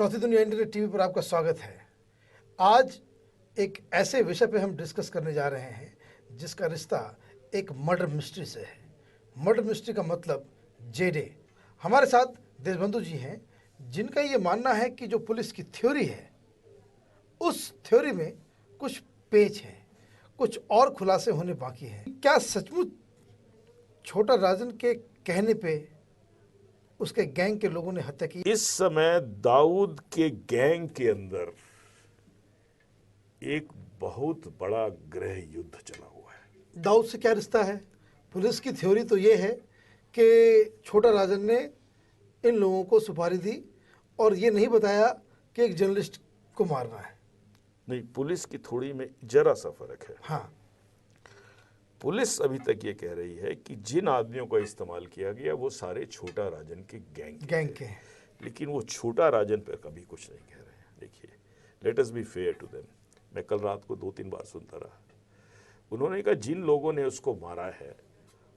चौथी दुनिया internet TV पर आपका स्वागत है। आज एक ऐसे विषय पे हम डिस्कस करने जा रहे हैं जिसका रिश्ता एक मर्डर मिस्ट्री से है। मर्डर मिस्ट्री का मतलब जेडे। हमारे साथ देशबंधु जी हैं जिनका ये मानना है कि जो पुलिस की थ्योरी है उस थ्योरी में कुछ पेच हैं, कुछ और खुलासे होने बाकी हैं। क्या सचमुच छोटा राजन के कहने पे उसके गैंग के लोगों ने हत्या की? इस समय दाऊद के गैंग के अंदर एक बहुत बड़ा गृह युद्ध चला हुआ है। दाऊद से क्या रिश्ता है? पुलिस की थ्योरी तो ये है कि छोटा राजन ने इन लोगों को सुपारी दी और ये नहीं बताया कि एक जर्नलिस्ट को मारना है। नहीं, पुलिस की थोड़ी में जरा सा फर्क है। हाँ, पुलिस अभी तक ये कह रही है कि जिन आदमियों का इस्तेमाल किया गया वो सारे छोटा राजन के गैंग के हैं। लेकिन वो छोटा राजन पर कभी कुछ नहीं कह रहे हैं। देखिए, let us be fair to them. मैं कल रात को 2-3 बार सुनता रहा। उन्होंने कहा जिन लोगों ने उसको मारा है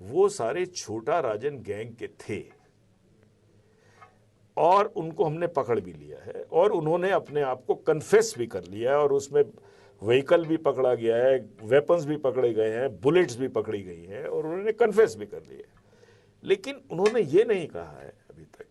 वो सारे छोटा राजन गैंग के थे और उनको हमने पकड़ भी लिया है और उन्होंने अपने आप को कन्फेस भी कर लिया है और उसमें व्हीकल भी पकड़ा गया है, वेपन्स भी पकड़े गए हैं, बुलेट्स भी पकड़ी गई हैं और उन्होंने कन्फेस भी कर लिया है। लेकिन उन्होंने ये नहीं कहा है अभी तक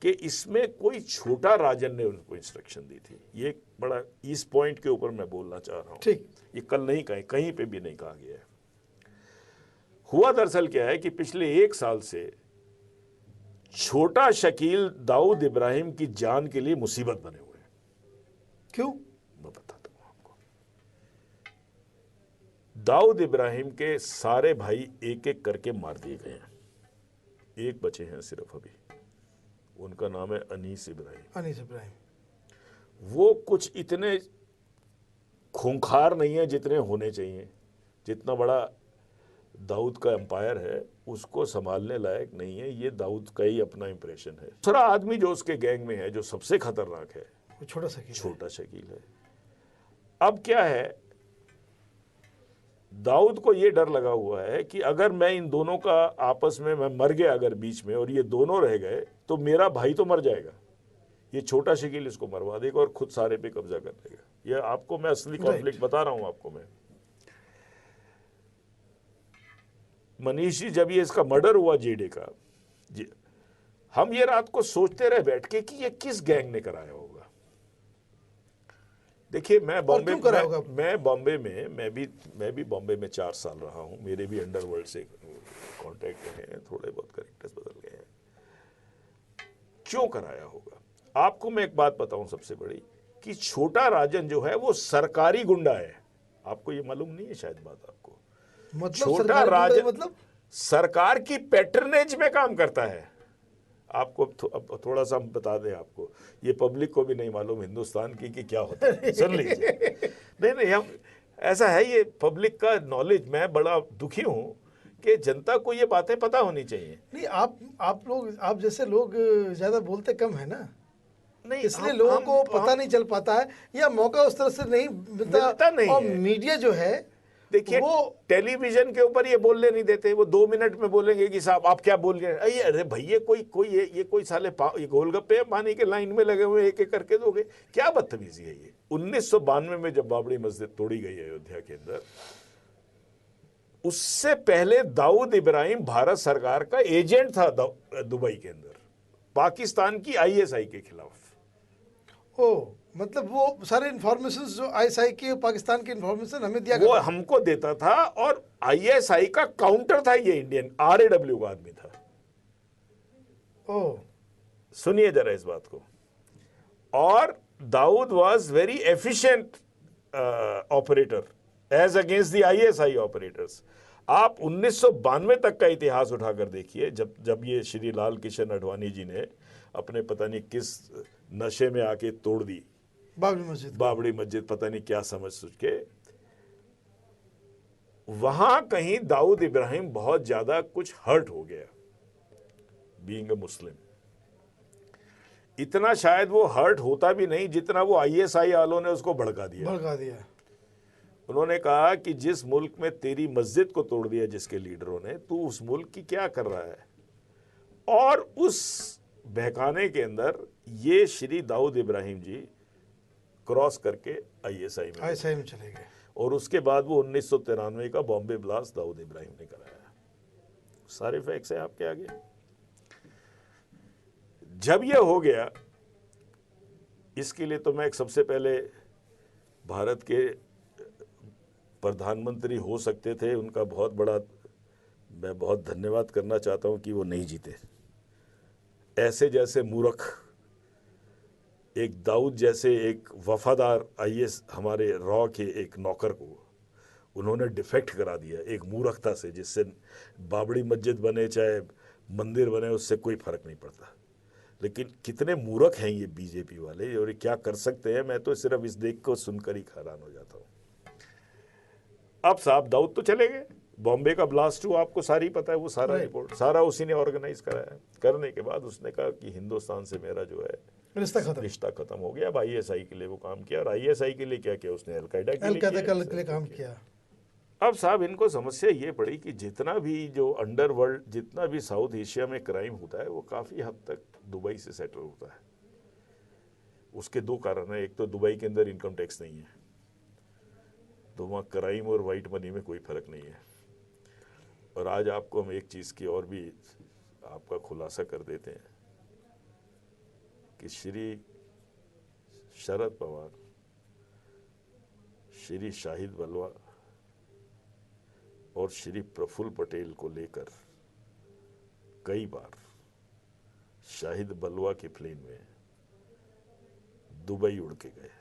कि इसमें कोई छोटा राजन ने उनको इंस्ट्रक्शन दी थी। ये बड़ा इस पॉइंट के ऊपर मैं बोलना चाह रहा हूँ। ठीक, ये कल नहीं कहीं पे भी नहीं कहा गया है। हुआ दरअसल क्या है कि पिछले 1 साल से छोटा शकील दाऊद इब्राहिम की जान के लिए मुसीबत बने हुए हैं। क्यों? मैं बताता हूं आपको। दाऊद इब्राहिम के सारे भाई एक एक करके मार दिए गए हैं। एक बचे हैं सिर्फ अभी, उनका नाम है अनीस इब्राहिम। वो कुछ इतने खूंखार नहीं है जितने होने चाहिए। जितना बड़ा दाऊद का एम्पायर है उसको संभालने लायक नहीं है। ये दाऊद का ही अपना इंप्रेशन है। दूसरा आदमी जो उसके गैंग में है जो सबसे खतरनाक है वो छोटा शकील है। अब क्या है, दाऊद को ये डर लगा हुआ है कि अगर मैं इन दोनों का आपस में मैं मर गया अगर बीच में और ये दोनों रह गए तो मेरा भाई तो मर जाएगा। ये छोटा शकील इसको मरवा देगा और खुद सारे पे कब्जा कर लेगा। ये आपको मैं असली कॉन्फ्लिक्ट बता रहा हूं आपको मैं। मनीष जी, जब ये इसका मर्डर हुआ जेडे का, हम ये रात को सोचते रहे बैठ के कि ये किस गैंग ने कराया होगा। देखिए, मैं बॉम्बे मैं भी बॉम्बे में 4 साल रहा हूं। मेरे भी अंडरवर्ल्ड से कांटेक्ट हैं, थोड़े बहुत कैरेक्टर्स बदल गए हैं। क्यों कराया होगा? आपको मैं एक बात बताऊं सबसे बड़ी, कि छोटा राजन जो है वो सरकारी गुंडा है। आपको ये मालूम नहीं है शायद बात आपको। मतलब छोटा राजन मतलब सरकार की पैटर्नेज में काम करता है। आपको अब थोड़ा सा हम बता दें आपको, ये पब्लिक को भी नहीं मालूम हिंदुस्तान की कि क्या होता है। सुन लीजिए। नहीं, हम ऐसा है, ये पब्लिक का नॉलेज, मैं बड़ा दुखी हूं कि जनता को ये बातें पता होनी चाहिए। नहीं, आप जैसे लोग ज्यादा बोलते कम है ना, नहीं, इसलिए लोगों को पता नहीं चल पाता है या मौका उस तरह से नहीं मिलता नहीं और है। मीडिया जो है देखिए, वो टेलीविजन के ऊपर ये बोलने नहीं देते। वो 2 मिनट में बोलेंगे कि साहब आप क्या बोल रहे हैं। अरे भैया, कोई साले ये गोलगप्पे पानी के लाइन में लगे हुए एक एक करके दोगे, क्या बदतमीजी है ये। 1992 में जब बाबरी मस्जिद तोड़ी गई अयोध्या के अंदर, उससे पहले दाऊद इब्राहिम भारत सरकार का एजेंट था दुबई के अंदर, पाकिस्तान की आईएसआई के खिलाफ। मतलब वो सारे इन्फॉर्मेशन जो आईएसआई की पाकिस्तान की इन्फॉर्मेशन हमें दिया, वो हमको देता था और आईएसआई का काउंटर था ये इंडियन आरएडब्ल्यू का आदमी था। सुनिए जरा इस बात को। और Dawood was very efficient operator as against the ISI operators. आप 1992 तक का इतिहास उठाकर देखिए, जब ये श्री लाल किशन आडवाणी जी ने अपने पता नहीं किस नशे में आके तोड़ दी बाबरी मस्जिद, पता नहीं क्या समझ सोच के, वहां कहीं दाऊद इब्राहिम बहुत ज्यादा कुछ हर्ट हो गया बीइंग अ मुस्लिम। इतना शायद वो हर्ट होता भी नहीं जितना वो आईएसआई वालों ने उसको भड़का दिया। उन्होंने कहा कि जिस मुल्क में तेरी मस्जिद को तोड़ दिया जिसके लीडरों ने, तू उस मुल्क की क्या कर रहा है। और उस बहकाने के अंदर ये श्री दाऊद इब्राहिम जी क्रॉस करके आईएसआई में चले गए और उसके बाद वो 1993 का बॉम्बे ब्लास्ट दाऊद इब्राहिम ने कराया। सारे फैक्ट्स हैं आपके आगे। जब ये हो गया, इसके लिए तो मैं एक सबसे पहले भारत के प्रधानमंत्री हो सकते थे, उनका बहुत बड़ा मैं बहुत धन्यवाद करना चाहता हूं कि वो नहीं जीते। ऐसे जैसे मूर्ख, एक दाऊद जैसे एक वफादार आईएएस हमारे रॉ के एक नौकर को उन्होंने डिफेक्ट करा दिया एक मूर्खता से, जिससे बाबरी मस्जिद बने चाहे मंदिर बने उससे कोई फर्क नहीं पड़ता। लेकिन कितने मूर्ख हैं ये बीजेपी वाले और ये क्या कर सकते हैं, मैं तो सिर्फ इस देख को सुनकर ही हैरान हो जाता हूँ। अब साहब दाऊद तो चले गए, बॉम्बे का ब्लास्ट हुआ, आपको सारी पता है, वो सारा रिपोर्ट सारा उसी ने ऑर्गेनाइज कराया। करने के बाद उसने कहा कि हिंदुस्तान से मेरा जो है रिश्ता खत्म हो गया। अब आईएसआई के लिए वो काम किया, और आईएसआई के लिए क्या किया उसने, अलकायदा के लिए काम किया। अब साहब इनको समस्या ये पड़ी कि जितना भी जो अंडरवर्ल्ड, जितना भी साउथ एशिया में क्राइम होता है वो काफ़ी हद तक दुबई से सेटल होता है। उसके दो कारण हैं, एक तो दुबई के अंदर इनकम टैक्स नहीं है, तो वहाँ क्राइम और वाइट मनी में कोई फर्क नहीं है। और आज आपको हम एक चीज़ की और भी आपका खुलासा कर देते हैं कि श्री शरद पवार, श्री शाहिद बलवा और श्री प्रफुल्ल पटेल को लेकर कई बार शाहिद बलवा के प्लेन में दुबई उड़ के गए।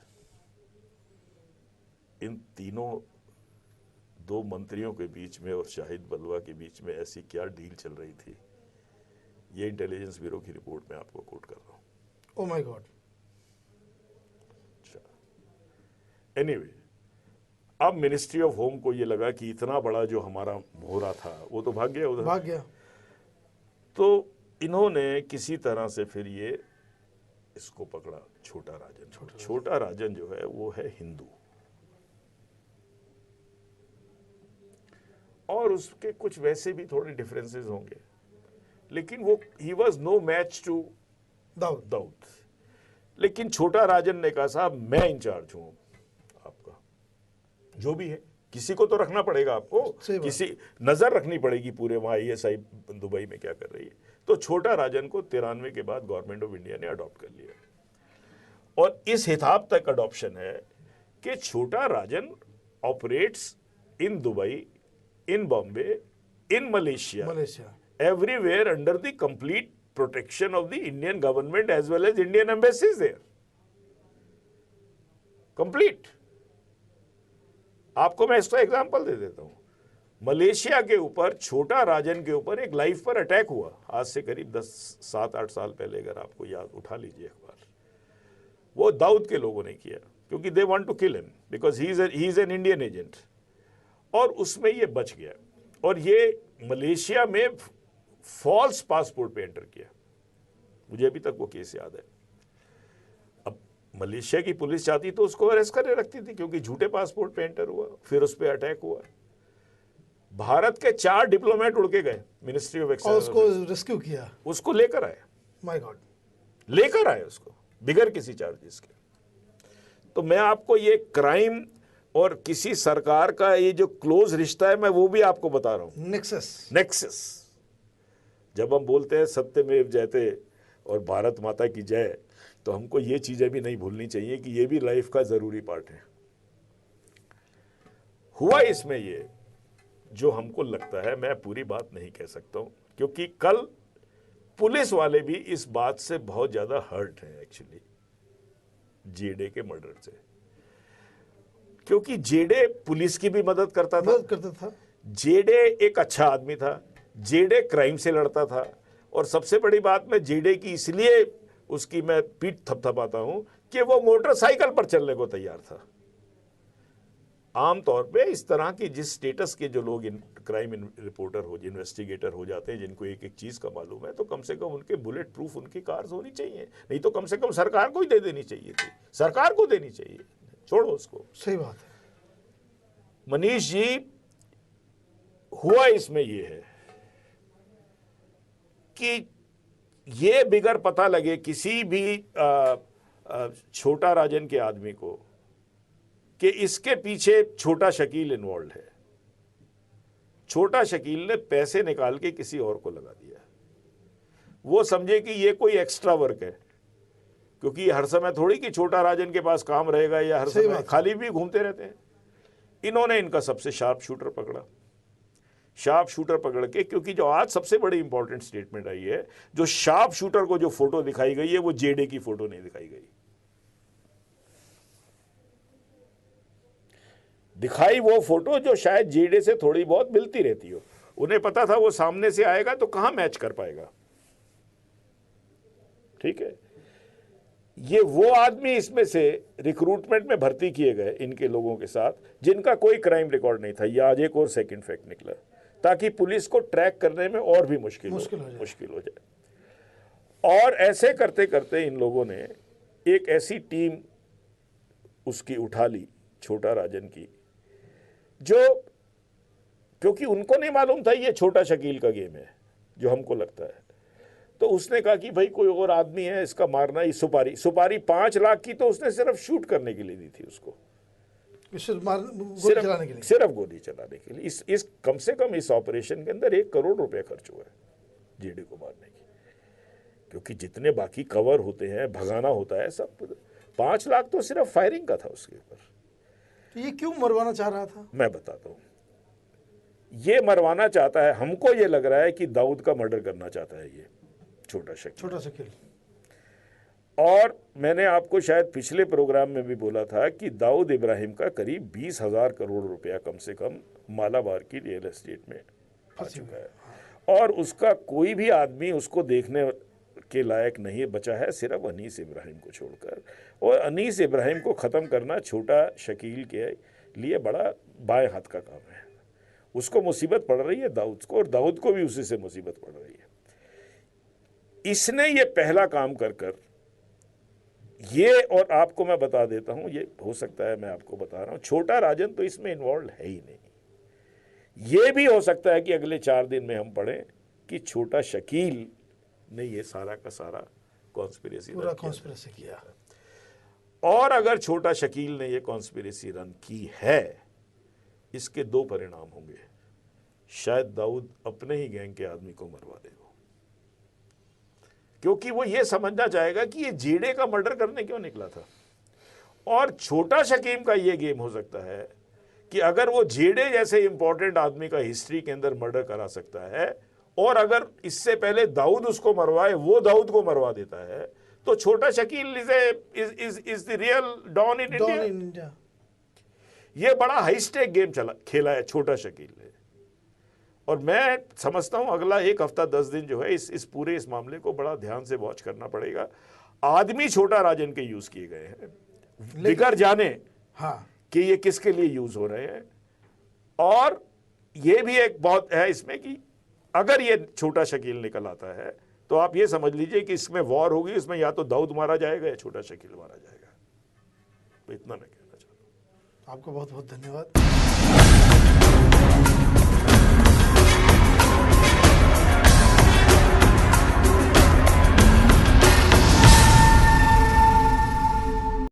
इन तीनों दो मंत्रियों के बीच में और शाहिद बलवा के बीच में ऐसी क्या डील चल रही थी, ये इंटेलिजेंस ब्यूरो की रिपोर्ट में आपको कोट कर रहा हूं। Oh my God. एनीवे, अब मिनिस्ट्री ऑफ होम को ये लगा कि इतना बड़ा जो हमारा मोहरा था वो तो भाग गया उधर, तो इन्होंने किसी तरह से फिर ये इसको पकड़ा, छोटा राजन। छोटा राजन जो है वो है हिंदू, और उसके कुछ वैसे भी थोड़े डिफरेंसेस होंगे, लेकिन वो he was no match to Dawood. लेकिन छोटा राजन ने कहा साहब मैं इंचार्ज हूं आपका, जो भी है किसी को तो रखना पड़ेगा, आपको किसी नजर रखनी पड़ेगी पूरे वहां आईएसआई दुबई में क्या कर रही है। तो छोटा राजन को 93 के बाद गवर्नमेंट ऑफ इंडिया ने अडॉप्ट कर लिया, और इस हिसाब तक अडॉप्शन है कि छोटा राजन operates in Dubai, in Bombay, in Malaysia, everywhere under the complete protection of the Indian government as well as Indian embassies there. Complete. आपको मैं इसका एग्जांपल दे देता हूं। मलेशिया के ऊपर, छोटा राजन के ऊपर एक लाइफ पर अटैक हुआ आज से करीब 7-8 साल पहले, अगर आपको याद, उठा लीजिए अखबार। वो दाऊद के लोगों ने किया क्योंकि they want to kill him because he is an Indian agent, और उसमें ये बच गया, और ये मलेशिया में फॉल्स पासपोर्ट पे एंटर किया। मुझे अभी तक वो केस याद है। अब मलेशिया की पुलिस चाहती तो उसको अरेस्ट करके रखती थी, क्योंकि झूठे पासपोर्ट पे एंटर हुआ, फिर उस पर अटैक हुआ। भारत के 4 डिप्लोमेट उड़ के गए मिनिस्ट्री ऑफ एक्सटर्नल, उसको रेस्क्यू किया, उसको लेकर आए। माय गॉड, लेकर आए उसको बिगर किसी चार्जेस के। तो मैं आपको ये क्राइम और किसी सरकार का ये जो क्लोज रिश्ता है, मैं वो भी आपको बता रहा हूं। नेक्सस। जब हम बोलते हैं सत्यमेव जयते और भारत माता की जय, तो हमको ये चीजें भी नहीं भूलनी चाहिए कि ये भी लाइफ का जरूरी पार्ट है। हुआ इसमें ये जो हमको लगता है, मैं पूरी बात नहीं कह सकता हूं, क्योंकि कल पुलिस वाले भी इस बात से बहुत ज्यादा हर्ट हैं एक्चुअली, जेडे के मर्डर से, क्योंकि जेडे पुलिस की भी मदद करता था। जेडे एक अच्छा आदमी था, जेडे क्राइम से लड़ता था, और सबसे बड़ी बात मैं जेडे की इसलिए उसकी मैं पीठ थपथपाता हूं कि वो मोटरसाइकिल पर चलने को तैयार था। आमतौर पे इस तरह की जिस स्टेटस के जो लोग क्राइम रिपोर्टर हो, इन्वेस्टिगेटर हो जाते हैं, जिनको एक एक चीज का मालूम है, तो कम से कम उनके बुलेट प्रूफ उनकी कार्स होनी चाहिए, नहीं तो कम से कम सरकार को ही दे देनी चाहिए थी, सरकार को देनी चाहिए, छोड़ो उसको। सही बात है मनीष जी। हुआ इसमें यह है कि ये बिगर पता लगे किसी भी छोटा राजन के आदमी को कि इसके पीछे छोटा शकील इन्वॉल्व है, छोटा शकील ने पैसे निकाल के किसी और को लगा दिया, वो समझे कि ये कोई एक्स्ट्रा वर्क है, क्योंकि हर समय थोड़ी कि छोटा राजन के पास काम रहेगा या हर समय खाली भी घूमते रहते हैं। इन्होंने इनका सबसे शार्प शूटर पकड़ा, शार्प शूटर पकड़ के, क्योंकि जो आज सबसे बड़ी इंपॉर्टेंट स्टेटमेंट आई है, जो शार्प शूटर को जो फोटो दिखाई गई है वो जेडे की फोटो नहीं दिखाई गई, दिखाई वो फोटो जो शायद जेडे से थोड़ी बहुत मिलती रहती हो। उन्हें पता था वो सामने से आएगा तो कहां मैच कर पाएगा, ठीक है। ये वो आदमी इसमें से रिक्रूटमेंट में भर्ती किए गए इनके लोगों के साथ जिनका कोई क्राइम रिकॉर्ड नहीं था। ये आज एक और सेकंड फैक्ट निकला, ताकि पुलिस को ट्रैक करने में और भी मुश्किल हो जाए। और ऐसे करते करते इन लोगों ने एक ऐसी टीम उसकी उठा ली छोटा राजन की, जो क्योंकि उनको नहीं मालूम था ये छोटा शकील का गेम है जो हमको लगता है, तो उसने कहा कि भाई कोई और आदमी है इसका मारना ही। सुपारी 5 लाख की तो उसने सिर्फ शूट करने के लिए दी थी उसको, सिर्फ गोली चलाने के लिए। इस कम से कम इस ऑपरेशन के अंदर 1 करोड़ रुपए खर्च हुआ है जेडे को मारने की, क्योंकि जितने बाकी कवर होते हैं, भगाना होता है सब। 5 लाख तो सिर्फ फायरिंग का था उसके ऊपर। तो ये क्यों मरवाना चाह रहा था? मैं बताता हूं। ये मरवाना चाहता है, हमको ये लग रहा है कि दाऊद का मर्डर करना चाहता है ये छोटा शकील। और मैंने आपको शायद पिछले प्रोग्राम में भी बोला था कि दाऊद इब्राहिम का करीब 20,000 करोड़ रुपया कम से कम मालाबार की रियल एस्टेट में आ चुका है, और उसका कोई भी आदमी उसको देखने के लायक नहीं बचा है, सिर्फ अनीस इब्राहिम को छोड़कर। और अनीस इब्राहिम को ख़त्म करना छोटा शकील के लिए बड़ा बाएं हाथ का काम है। उसको मुसीबत पड़ रही है दाऊद को, और दाऊद को भी उसी से मुसीबत पड़ रही है। इसने ये पहला काम कर ये, और आपको मैं बता देता हूं, ये हो सकता है मैं आपको बता रहा हूं, छोटा राजन तो इसमें इन्वॉल्व है ही नहीं। ये भी हो सकता है कि अगले 4 दिन में हम पढ़ें कि छोटा शकील ने ये सारा का सारा कॉन्स्पिरेसी किया। और अगर छोटा शकील ने ये कॉन्स्पिरेसी रन की है, इसके 2 परिणाम होंगे। शायद दाऊद अपने ही गैंग के आदमी को मरवा देगा, क्योंकि वो ये समझना चाहेगा कि ये जेडे का मर्डर करने क्यों निकला था। और छोटा शकील का ये गेम हो सकता है कि अगर वो जेडे जैसे इंपॉर्टेंट आदमी का हिस्ट्री के अंदर मर्डर करा सकता है, और अगर इससे पहले दाऊद उसको मरवाए, वो दाऊद को मरवा देता है, तो Chhota Shakeel is the real don in India. ये बड़ा हाई स्टेक गेम खेला है छोटा शकील ने। और मैं समझता हूं अगला 1 हफ्ता 10 दिन जो है इस पूरे इस मामले को बड़ा ध्यान से वॉच करना पड़ेगा। आदमी छोटा राजन के यूज किए गए हैं, बिगर जाने कि ये किसके लिए यूज हो रहे हैं। और ये भी एक बहुत है इसमें कि अगर ये छोटा शकील निकल आता है तो आप ये समझ लीजिए कि इसमें वॉर होगी, इसमें या तो दाऊद मारा जाएगा या छोटा शकील मारा जाएगा। तो इतना मैं कहना चाहता हूं। आपको बहुत बहुत धन्यवाद।